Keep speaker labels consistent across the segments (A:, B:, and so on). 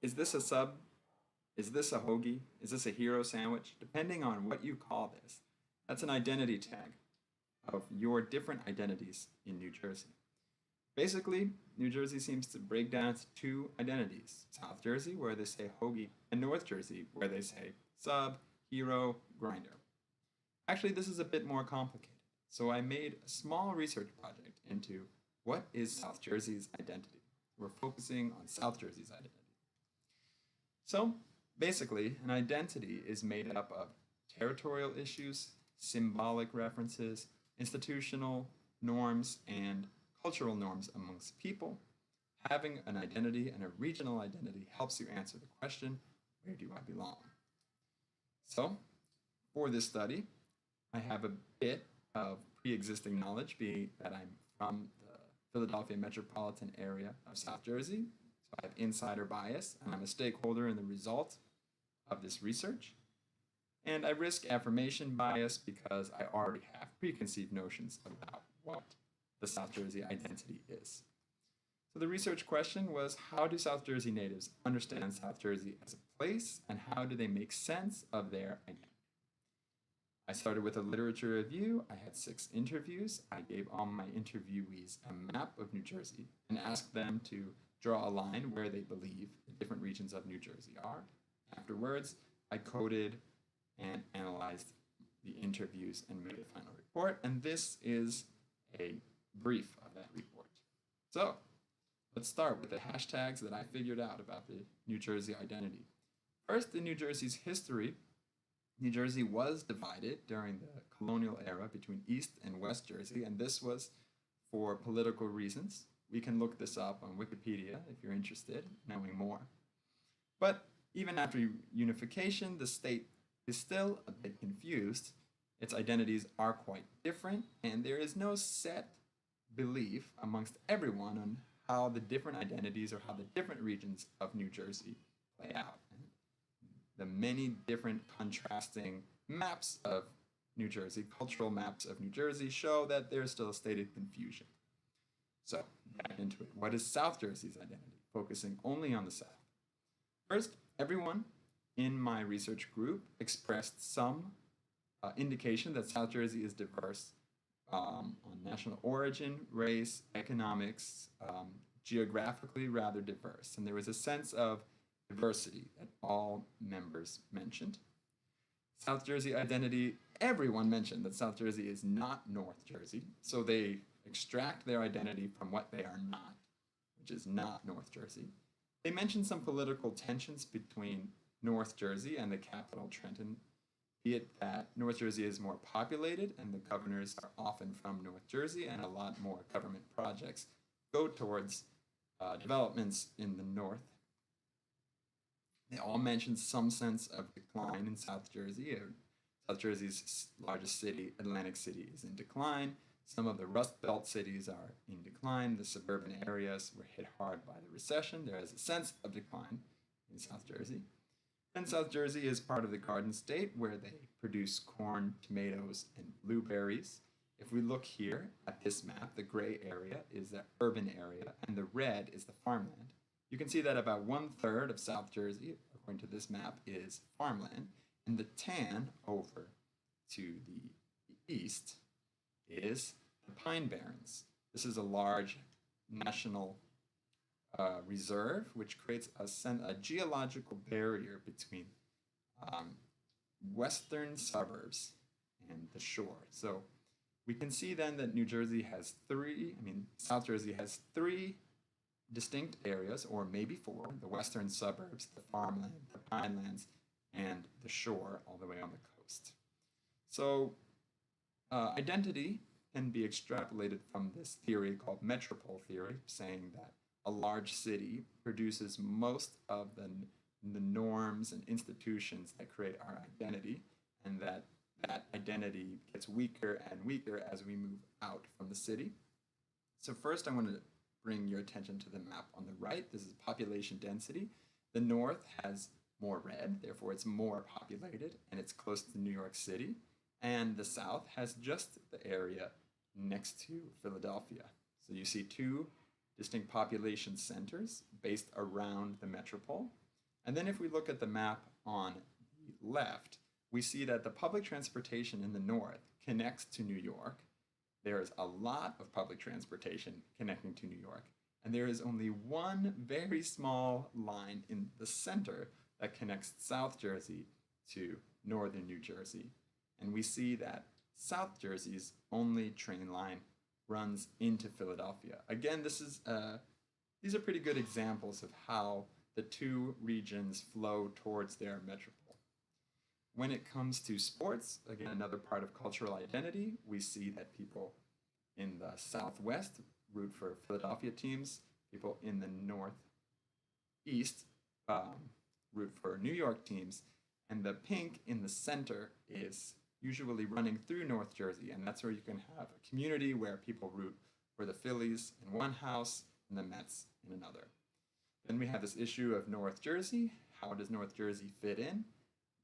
A: Is this a sub? Is this a hoagie? Is this a hero sandwich? Depending on what you call this, that's an identity tag of your different identities in New Jersey. Basically, New Jersey seems to break down to two identities: South Jersey, where they say hoagie, and North Jersey, where they say sub, hero, grinder. Actually, this is a bit more complicated. So I made a small research project into what is South Jersey's identity. We're focusing on South Jersey's identity. So basically, an identity is made up of territorial issues, symbolic references, institutional norms, and cultural norms amongst people. Having an identity and a regional identity helps you answer the question, where do I belong? So, for this study, I have a bit of pre-existing knowledge, being that I'm from the Philadelphia metropolitan area of South Jersey. So I have insider bias, and I'm a stakeholder in the result of this research. And I risk affirmation bias because I already have preconceived notions about what the South Jersey identity is. So the research question was, how do South Jersey natives understand South Jersey as a place, and how do they make sense of their identity? I started with a literature review. I had 6 interviews. I gave all my interviewees a map of New Jersey and asked them to draw a line where they believe the different regions of New Jersey are. Afterwards, I coded and analyzed the interviews and made a final report, and this is a brief of that report. So, let's start with the hashtags that I figured out about the New Jersey identity. First, in New Jersey's history, New Jersey was divided during the colonial era between East and West Jersey, and this was for political reasons. We can look this up on Wikipedia if you're interested in knowing more. But even after unification, the state is still a bit confused. Its identities are quite different, and there is no set belief amongst everyone on how the different identities or how the different regions of New Jersey play out. The many different contrasting maps of New Jersey, cultural maps of New Jersey, show that there's still a state of confusion. So, back into it. What is South Jersey's identity? Focusing only on the South. First, everyone in my research group expressed some indication that South Jersey is diverse on national origin, race, economics, geographically rather diverse. And there was a sense of diversity that all members mentioned. South Jersey identity, everyone mentioned that South Jersey is not North Jersey, so they extract their identity from what they are not, which is not North Jersey. They mentioned some political tensions between North Jersey and the capital, Trenton, be it that North Jersey is more populated and the governors are often from North Jersey, and a lot more government projects go towards developments in the north. They all mentioned some sense of decline in South Jersey. South Jersey's largest city, Atlantic City, is in decline. Some of the Rust Belt cities are in decline. The suburban areas were hit hard by the recession. There is a sense of decline in South Jersey. And South Jersey is part of the Garden State, where they produce corn, tomatoes, and blueberries. If we look here at this map, the gray area is the urban area, and the red is the farmland. You can see that about 1/3 of South Jersey, according to this map, is farmland, and the tan over to the east is the Pine Barrens. This is a large national reserve, which creates a geological barrier between western suburbs and the shore. So we can see then that South Jersey has 3 distinct areas, or maybe 4: the western suburbs, the farmland, the pinelands, and the shore all the way on the coast. So identity can be extrapolated from this theory called metropole theory, saying that a large city produces most of the norms and institutions that create our identity, and that identity gets weaker and weaker as we move out from the city. So first I want to bring your attention to the map on the right. This is population density. The north has more red, therefore it's more populated, and it's close to New York City. And the south has just the area next to Philadelphia. So you see 2 distinct population centers based around the metropole. And then if we look at the map on the left, we see that the public transportation in the north connects to New York. There is a lot of public transportation connecting to New York, and there is only one very small line in the center that connects South Jersey to northern New Jersey. And we see that South Jersey's only train line runs into Philadelphia. Again, these are pretty good examples of how the two regions flow towards their metropole. When it comes to sports, again, another part of cultural identity, we see that people in the Southwest root for Philadelphia teams, people in the Northeast root for New York teams, and the pink in the center is usually running through North Jersey, and that's where you can have a community where people root for the Phillies in one house and the Mets in another. Then we have this issue of North Jersey. How does North Jersey fit in?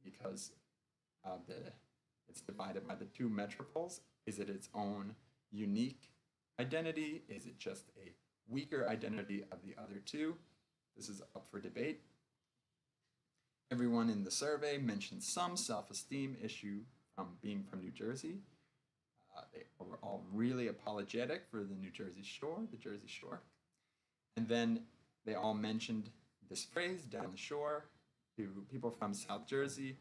A: Because it's divided by the two metropoles. Is it its own unique identity? Is it just a weaker identity of the other two? This is up for debate. Everyone in the survey mentioned some self-esteem issue from being from New Jersey. They were all really apologetic for the New Jersey Shore, the Jersey Shore. And then they all mentioned this phrase, down the shore. To people from South Jersey,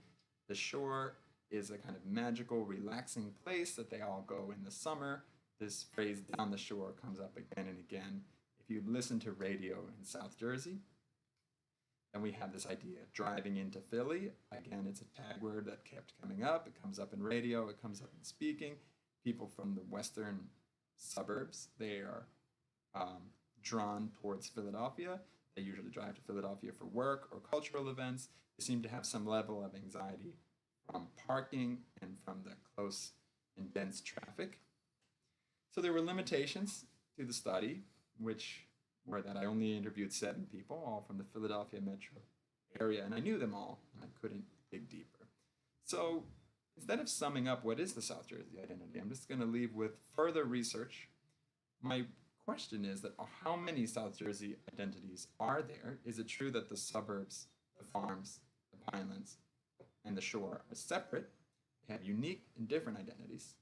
A: the shore is a kind of magical, relaxing place that they all go in the summer. This phrase, down the shore, comes up again and again if you listen to radio in South Jersey. And we have this idea of driving into Philly. Again, it's a tag word that kept coming up. It comes up in radio. It comes up in speaking. People from the western suburbs, they are drawn towards Philadelphia. They usually drive to Philadelphia for work or cultural events. They seem to have some level of anxiety from parking and from the close and dense traffic. So there were limitations to the study, which were that I only interviewed 7 people, all from the Philadelphia metro area, and I knew them all, and I couldn't dig deeper. So instead of summing up what is the South Jersey identity, I'm just going to leave with further research. My question is that how many South Jersey identities are there? Is it true that the suburbs, the farms, the Pinelands, and the shore are separate? They have unique and different identities.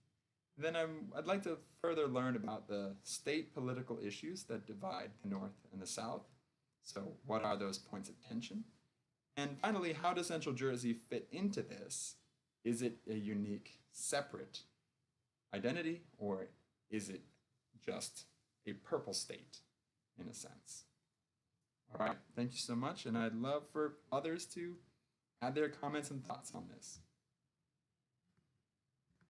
A: Then I'd like to further learn about the state political issues that divide the North and the South. So what are those points of tension? And finally, how does Central Jersey fit into this? Is it a unique, separate identity, or is it just a purple state, in a sense? All right, thank you so much, and I'd love for others to add their comments and thoughts on this.